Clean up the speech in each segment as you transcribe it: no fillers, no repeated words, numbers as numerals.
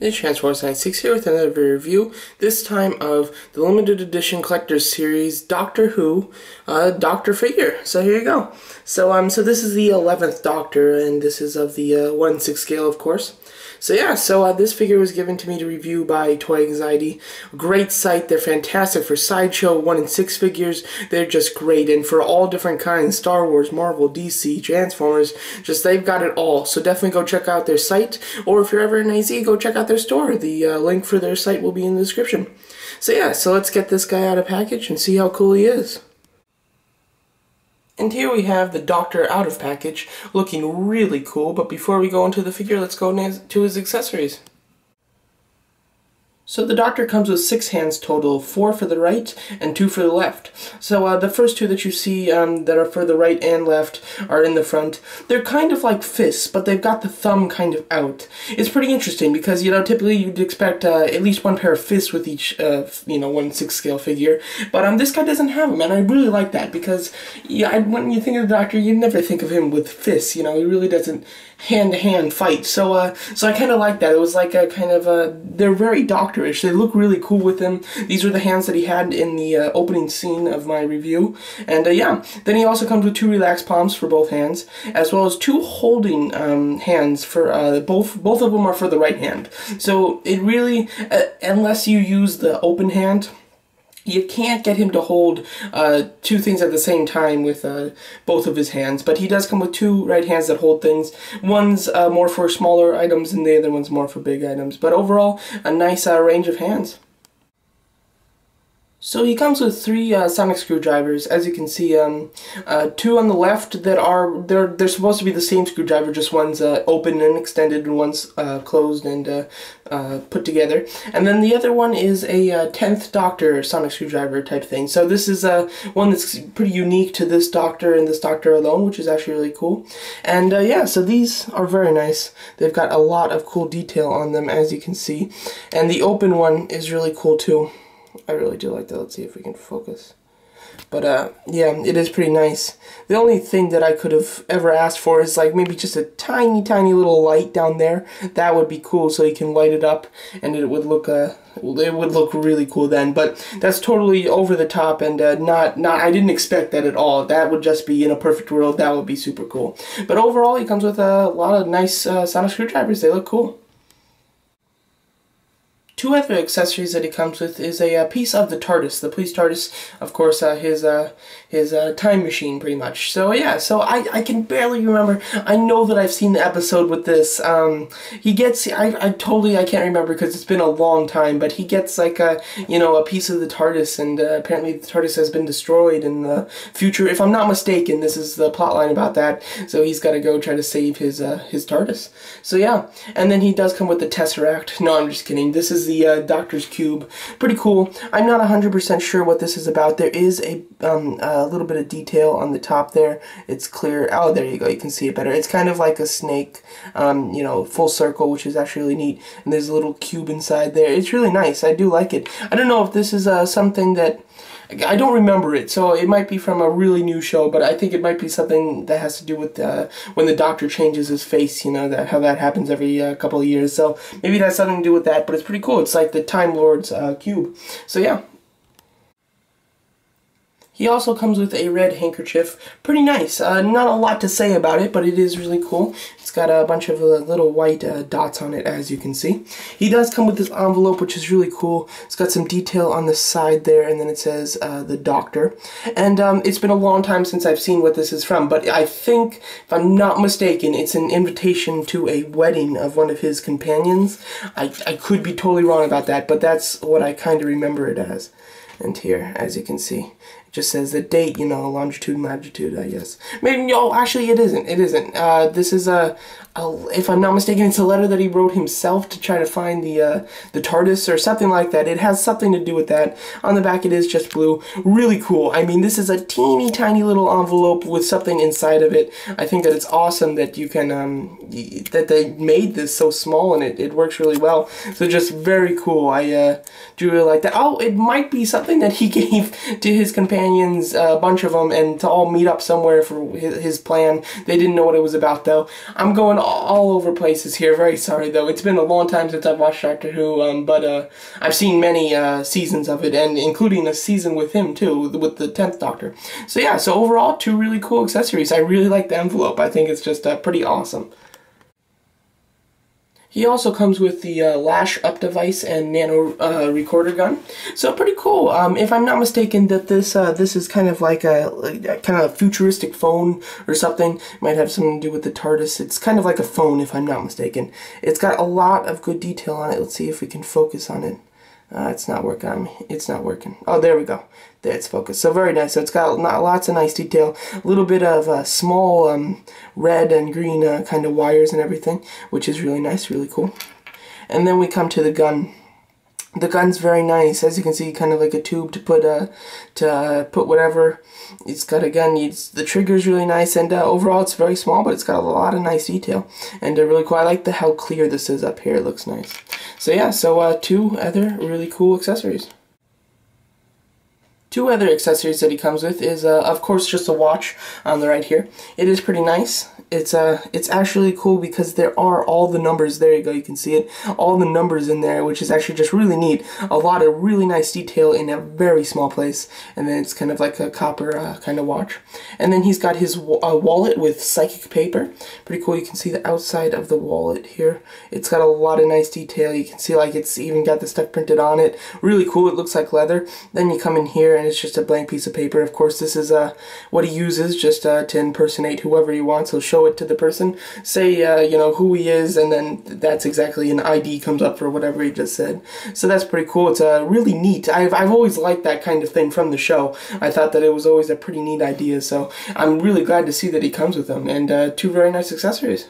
It's Transforce96 here with another review, this time of the limited edition collector's series, Doctor Who, Doctor figure. So here you go. So this is the 11th Doctor, and this is of the 1/6 scale, of course. So yeah, this figure was given to me to review by Toy Anxiety. Great site, they're fantastic for Sideshow 1/6 figures. They're just great, and for all different kinds, Star Wars, Marvel, DC, Transformers, just they've got it all. So definitely go check out their site, or if you're ever in AZ, go check out their store. The link for their site will be in the description. So yeah, so let's get this guy out of package and see how cool he is. And here we have the Doctor out of package, looking really cool, but before we go into the figure, let's go to his accessories. So the Doctor comes with 6 hands total, 4 for the right and 2 for the left. So the first 2 that you see that are for the right and left are in the front. They're kind of like fists, but they've got the thumb kind of out. It's pretty interesting because, you know, typically you'd expect at least 1 pair of fists with each, 1/6 scale figure. But this guy doesn't have them, and I really like that because when you think of the Doctor, you never think of him with fists. You know, he really doesn't hand-to-hand fight. So I kind of like that. It was like a kind of they're very Doctor-ish. They look really cool with him. These were the hands that he had in the opening scene of my review. And yeah, then he also comes with 2 relaxed palms for both hands, as well as 2 holding hands for both of them are for the right hand. So it really, unless you use the open hand, you can't get him to hold 2 things at the same time with both of his hands, but he does come with 2 right hands that hold things. One's more for smaller items and the other one's more for big items, but overall a nice range of hands. So he comes with 3 sonic screwdrivers, as you can see. 2 on the left that are they're supposed to be the same screwdriver, just one's open and extended and one's closed and put together. And then the other one is a 10th Doctor sonic screwdriver type thing. So this is one that's pretty unique to this Doctor and this Doctor alone, which is actually really cool. And yeah, so these are very nice. They've got a lot of cool detail on them, as you can see. And the open one is really cool too. I really do like that. Let's see if we can focus. But yeah, it is pretty nice. The only thing that I could have ever asked for is like maybe just a tiny little light down there. That would be cool, so you can light it up and it would look really cool then. But that's totally over the top and not I didn't expect that at all. That would just be, in a perfect world, that would be super cool. But overall, he comes with a lot of nice sonic screwdrivers. They look cool. 2 other accessories that he comes with is a piece of the TARDIS. The police TARDIS, of course, his time machine, pretty much. So yeah, so I can barely remember. I know that I've seen the episode with this. He gets, I can't remember because it's been a long time, but he gets like a piece of the TARDIS, and apparently the TARDIS has been destroyed in the future. If I'm not mistaken, this is the plotline about that. So he's got to go try to save his TARDIS. So yeah, and then he does come with the Tesseract. No, I'm just kidding. This is the Doctor's Cube. Pretty cool. I'm not 100% sure what this is about. There is a little bit of detail on the top there. It's clear. Oh, there you go. You can see it better. It's kind of like a snake, full circle, which is actually really neat. And there's a little cube inside there. It's really nice. I do like it. I don't know if this is something that I don't remember it, so it might be from a really new show, but I think it might be something that has to do with when the Doctor changes his face, how that happens every couple of years. So maybe it has something to do with that, but it's pretty cool. It's like the Time Lord's cube. So yeah. He also comes with a red handkerchief. Pretty nice. Not a lot to say about it, but it is really cool. It's got a bunch of little white dots on it, as you can see. He does come with this envelope, which is really cool. It's got some detail on the side there, and then it says the Doctor. And it's been a long time since I've seen what this is from, but I think, if I'm not mistaken, it's an invitation to a wedding of one of his companions. I could be totally wrong about that, but that's what I kind of remember it as. And here, as you can see, it just says the date, longitude and latitude, I guess. Maybe, no, actually it isn't. It isn't. This is if I'm not mistaken, it's a letter that he wrote himself to try to find the TARDIS or something like that. It has something to do with that. On the back it is just blue. Really cool. I mean, this is a teeny tiny little envelope with something inside of it. I think that it's awesome that you can, that they made this so small, and it works really well. So just very cool. I do really like that. Oh, it might be something that he gave to his companion companions, a bunch of them, and to all meet up somewhere for his plan. They didn't know what it was about, though. I'm going all over places here. Very sorry, though. It's been a long time since I've watched Doctor Who, but I've seen many seasons of it, and including a season with him, too, with the 10th Doctor. So yeah, so overall, 2 really cool accessories. I really like the envelope. I think it's just pretty awesome. He also comes with the lash up device and nano recorder gun, so pretty cool. If I'm not mistaken, that this is kind of like a kind of futuristic phone or something. It might have something to do with the TARDIS. It's kind of like a phone, if I'm not mistaken. It's got a lot of good detail on it. Let's see if we can focus on it. It's not working on me. It's not working. Oh, there we go. There, it's focused. So very nice. So it's got lots of nice detail. A little bit of small red and green kind of wires and everything, which is really nice, really cool. And then we come to the gun. The gun's very nice, as you can see, kind of like a tube to put whatever. It's got a gun. The trigger's really nice, and overall it's very small, but it's got a lot of nice detail and really cool. I like how clear this is up here. It looks nice. So yeah, so 2 other really cool accessories. 2 other accessories that he comes with is, of course, just a watch on the right here. It is pretty nice. It's actually cool because there are all the numbers. There you go, you can see it. All the numbers in there, which is actually just really neat. A lot of really nice detail in a very small place. And then it's kind of like a copper kind of watch. And then he's got his wallet with psychic paper. Pretty cool. You can see the outside of the wallet here. It's got a lot of nice detail. You can see like it's even got the stuff printed on it. Really cool. It looks like leather. Then you come in here and it's just a blank piece of paper. Of course, this is what he uses just to impersonate whoever he wants. He'll show it to the person, say you know, who he is, and then that's exactly an ID comes up for whatever he just said. So that's pretty cool. It's really neat. I've always liked that kind of thing from the show. I thought that it was always a pretty neat idea, so I'm really glad to see that he comes with them, and 2 very nice accessories.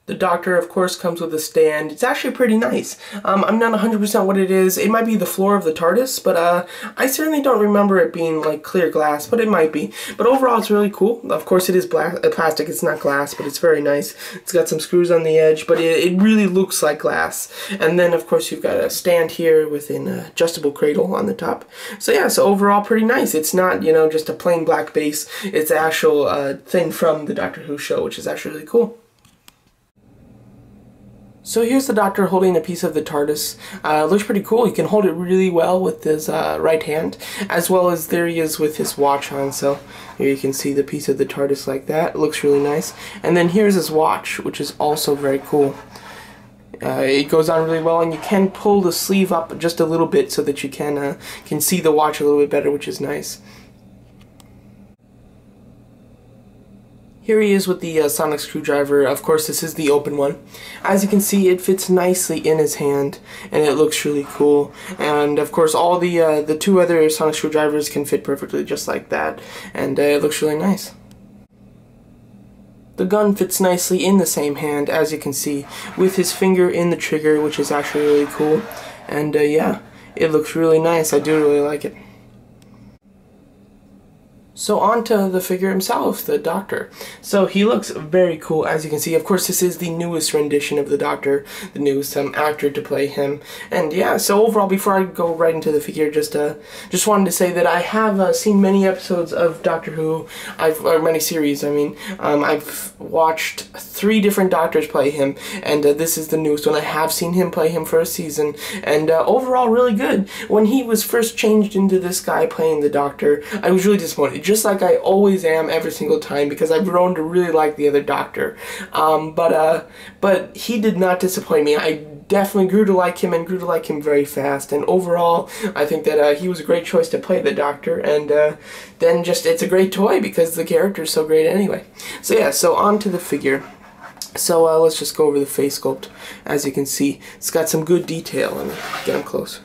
The Doctor, of course, comes with a stand. It's actually pretty nice. I'm not 100% what it is. It might be the floor of the TARDIS, but I certainly don't remember it being like clear glass, but it might be. But overall, it's really cool. Of course, it is plastic. It's not glass, but it's very nice. It's got some screws on the edge, but it really looks like glass. And then, of course, you've got a stand here with an adjustable cradle on the top. So yeah, so overall, pretty nice. It's not, you know, just a plain black base. It's an actual thing from the Doctor Who show, which is actually really cool. So here's the Doctor holding a piece of the TARDIS. Looks pretty cool. He can hold it really well with his right hand, as well as there he is with his watch on. So here you can see the piece of the TARDIS like that. It looks really nice. And then here's his watch, which is also very cool. It goes on really well, and you can pull the sleeve up just a little bit so that you can see the watch a little bit better, which is nice. Here he is with the sonic screwdriver. Of course, this is the open one. As you can see, it fits nicely in his hand, and it looks really cool. And of course, all the 2 other sonic screwdrivers can fit perfectly just like that, and it looks really nice. The gun fits nicely in the same hand, as you can see, with his finger in the trigger, which is actually really cool. And yeah, it looks really nice. I do really like it. So on to the figure himself, the Doctor. So he looks very cool, as you can see. Of course, this is the newest rendition of the Doctor, the newest actor to play him. And yeah, so overall, before I go right into the figure, just wanted to say that I have seen many episodes of Doctor Who, or many series, I mean. I've watched 3 different Doctors play him, and this is the newest one. I have seen him play him for a season, and overall, really good. When he was first changed into this guy playing the Doctor, I was really disappointed. Just like I always am every single time, because I've grown to really like the other Doctor. But he did not disappoint me. I definitely grew to like him, and grew to like him very fast. And overall, I think that he was a great choice to play the Doctor. And then just, it's a great toy because the character is so great anyway. So yeah, so on to the figure. So let's just go over the face sculpt. As you can see, it's got some good detail. Let me get him close.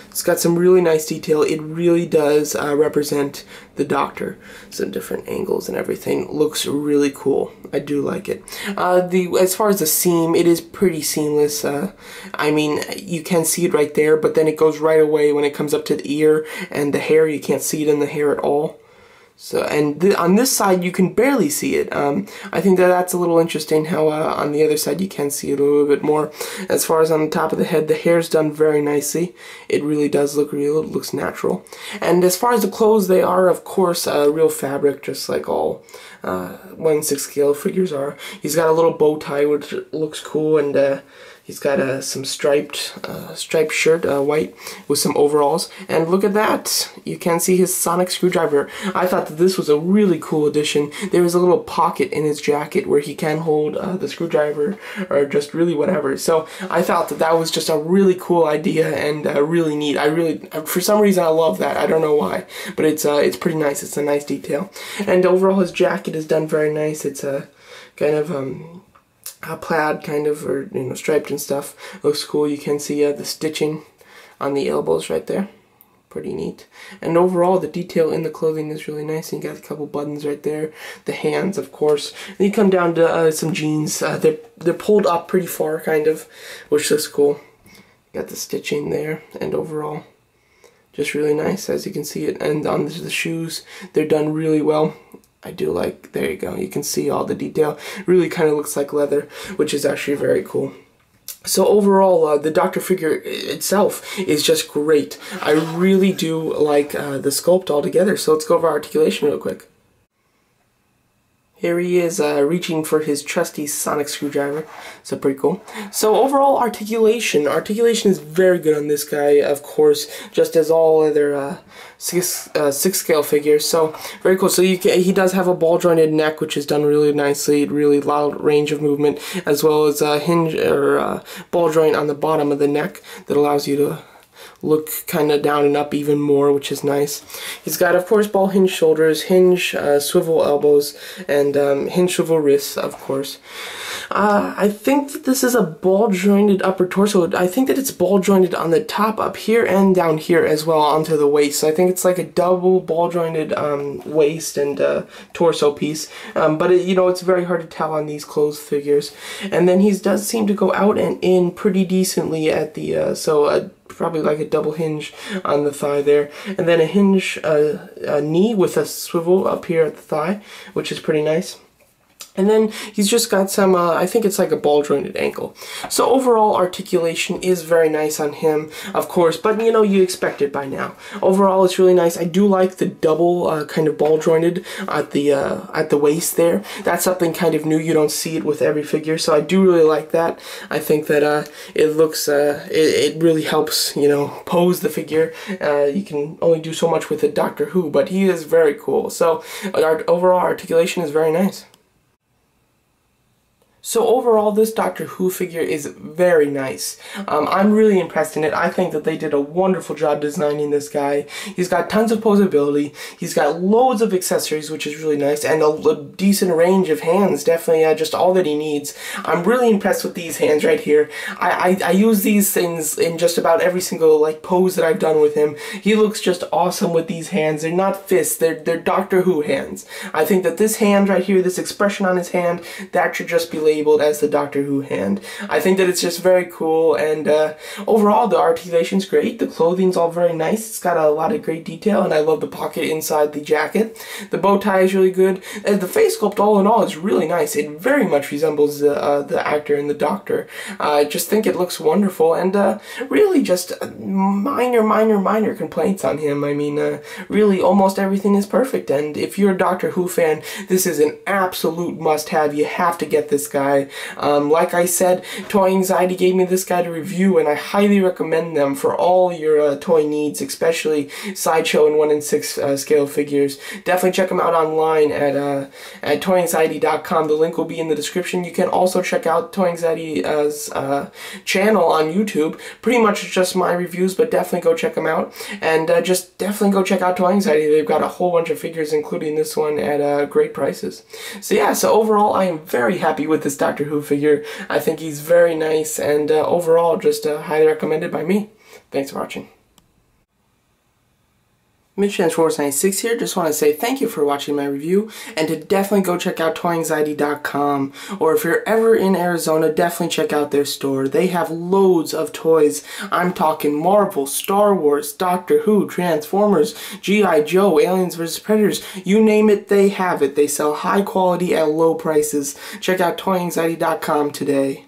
It's got some really nice detail. It really does represent the Doctor. Some different angles and everything. Looks really cool. I do like it. As far as the seam, it is pretty seamless. I mean, you can see it right there, but then it goes right away when it comes up to the ear and the hair. You can't see it in the hair at all. So, and on this side, you can barely see it. I think that's a little interesting how on the other side you can see it a little bit more. As far as on the top of the head, the hair's done very nicely. It really does look real. It looks natural. And as far as the clothes, they are, of course, real fabric, just like all 1/6 scale figures are. He's got a little bow tie, which looks cool, and he's got some striped shirt, white, with some overalls. And look at that! You can see his sonic screwdriver. I thought that this was a really cool addition. There is a little pocket in his jacket where he can hold the screwdriver, or just really whatever. So I thought that that was just a really cool idea and really neat. For some reason, I love that. I don't know why, but it's pretty nice. It's a nice detail. And overall, his jacket is done very nice. It's a kind of a plaid kind of, or striped and stuff. Looks cool. You can see the stitching on the elbows right there. Pretty neat. And overall, the detail in the clothing is really nice. And you got a couple buttons right there. The hands, of course. Then you come down to some jeans. They're pulled up pretty far, kind of, which looks cool. Got the stitching there, and overall, just really nice, as you can see it. And on the shoes, they're done really well. I do like, there you go, you can see all the detail. Really kind of looks like leather, which is actually very cool. So overall, the Doctor figure itself is just great. I really do like the sculpt altogether. So let's go over articulation real quick. Here he is reaching for his trusty sonic screwdriver, so pretty cool. So overall articulation is very good on this guy, of course, just as all other 6 scale figures. So very cool. So he does have a ball jointed neck, which is done really nicely, really loud range of movement, as well as a hinge or ball joint on the bottom of the neck that allows you to look kind of down and up even more, which is nice. He's got, of course, ball hinge shoulders, hinge swivel elbows, and hinge swivel wrists, of course. I think that this is a ball jointed upper torso. I think that it's ball jointed on the top up here and down here as well onto the waist. So I think it's like a double ball jointed waist and torso piece. But it's very hard to tell on these closed figures. And then he does seem to go out and in pretty decently at the probably like a double hinge on the thigh there, and then a hinge knee with a swivel up here at the thigh, which is pretty nice. And then he's just got some, I think it's like a ball jointed ankle. So overall articulation is very nice on him, of course, but you expect it by now. Overall it's really nice. I do like the double kind of ball jointed at the waist there. That's something kind of new. You don't see it with every figure, so I do really like that. I think that it looks, it really helps, pose the figure. You can only do so much with a Doctor Who, but he is very cool. So overall articulation is very nice. So overall, this Doctor Who figure is very nice. I'm really impressed in it. I think that they did a wonderful job designing this guy. He's got tons of posability. He's got loads of accessories, which is really nice, and a decent range of hands. Definitely just all that he needs. I'm really impressed with these hands right here. I use these things in just about every single pose that I've done with him. He looks just awesome with these hands. They're not fists. They're Doctor Who hands. I think that this hand right here, this expression on his hand, that should just be labeled as the Doctor Who hand. I think that it's just very cool, and overall the articulation's great. The clothing's all very nice. It's got a lot of great detail, and I love the pocket inside the jacket. The bow tie is really good. And the face sculpt, all in all, is really nice. It very much resembles the actor in the Doctor. I just think it looks wonderful, and really just minor complaints on him. I mean, really almost everything is perfect, and if you're a Doctor Who fan, this is an absolute must-have. You have to get this guy. Like I said, Toy Anxiety gave me this guy to review, and I highly recommend them for all your toy needs, especially Sideshow and 1/6 scale figures. Definitely check them out online at toyanxiety.com. The link will be in the description. You can also check out Toy Anxiety's channel on YouTube. Pretty much just my reviews, but definitely go check them out. And just definitely go check out Toy Anxiety. They've got a whole bunch of figures, including this one, at great prices. So yeah, so overall I am very happy with this Doctor Who figure. I think he's very nice, and overall just highly recommended by me. Thanks for watching. MidTransForce96 here. Just want to say thank you for watching my review, and to definitely go check out ToyAnxiety.com, or if you're ever in Arizona, definitely check out their store. They have loads of toys. I'm talking Marvel, Star Wars, Doctor Who, Transformers, G.I. Joe, Aliens vs. Predators, you name it, they have it. They sell high quality at low prices. Check out ToyAnxiety.com today.